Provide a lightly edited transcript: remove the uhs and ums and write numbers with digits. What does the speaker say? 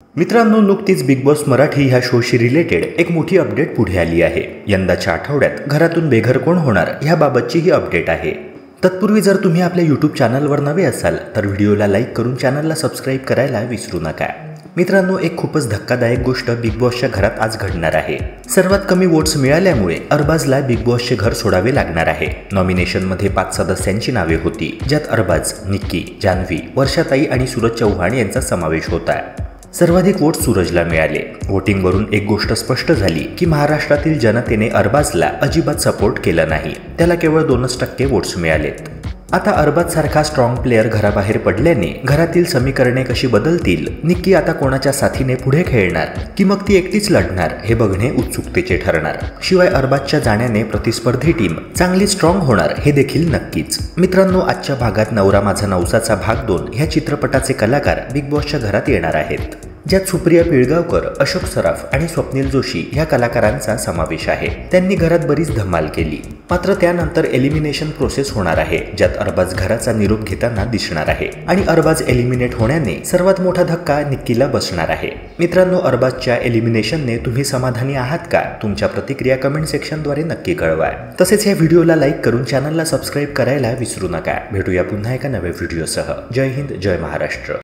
मित्रांनो, नुकतीच big boss Marathi ह्या शोशी रिलेटेड एक मोठी अपडेट पुढे आली आहे। यंदाच्या आठवड्यात घरातून बेघर कोण होणार ह्याबाबतची ही अपडेट आहे। तत्पूर्वी जर तुम्ही आपल्या यूट्यूब चॅनलवर नवे असाल तर व्हिडिओला लाईक करून चॅनलला सबस्क्राईब करायला विसरू नका। मित्रांनो, एक खूपच धक्कादायक गोष्ट बिग बॉसच्या घरात आज घडणार आहे। सर्वात कमी वोट्स मिळाल्यामुळे अरबाजला बिग बॉसचे घर सोडावे लागणार आहे। नॉमिनेशनमध्ये 5 सदस्यांची नावे होती, ज्यात अरबाज, निक्की, जान्हवी, वर्षाताई आणि सूरज चौहान यांचा समावेश होता। सर्वाधिक वोट सूरजला मिळाले। वोटिंगवरून एक गोष्ट स्पष्ट झाली की महाराष्ट्रातील जनतेने अरबाजला अजिबात सपोर्ट केला नाही, त्याला केवळ 2% वोट्स मिळालेत। आता अरबाज सारखा स्ट्रॉंग प्लेयर घराबाहेर पडल्याने घरातील समीकरणे कशी बदलतील, निक्की आता कोणाच्या साथीने पुढे खेळणार की मग ती एकटीच लढणार हे बघणे उत्सुकतेचे ठरणार। शिवाय अरबाजच्या जाण्याने प्रतिस्पर्धी टीम चांगली स्ट्रॉंग होणार हे देखील नक्कीच। मित्रांनो, आजच्या भागात नवरा माझा नवसाचा भाग 2 ह्या चित्रपटाचे कलाकार बिग बॉसच्या घरात येणार आहेत, ज्यात सुप्रिया पिळगावकर, अशोक सराफ आणि स्वप्नील जोशी ह्या कलाकारांचा समावेश आहे। त्यांनी घरात बरीच धमाल केली। मात्र त्यानंतर एलिमिनेशन प्रोसेस होणार आहे, ज्यात अरबाज घराचा निरोप घेताना दिसणार आहे आणि अरबाज एलिमिनेट होण्याने सर्वात मोठा धक्का निक्कीला बसणार आहे। मित्रांनो, अरबाजच्या एलिमिनेशनने तुम्ही समाधानी आहात का? तुमच्या प्रतिक्रिया कमेंट सेक्शनद्वारे नक्की कळवा। तसेच या व्हिडिओला लाईक करून चॅनलला सबस्क्राईब करायला विसरू नका। भेटूया पुन्हा एका नव्या व्हिडिओसह। जय हिंद, जय महाराष्ट्र।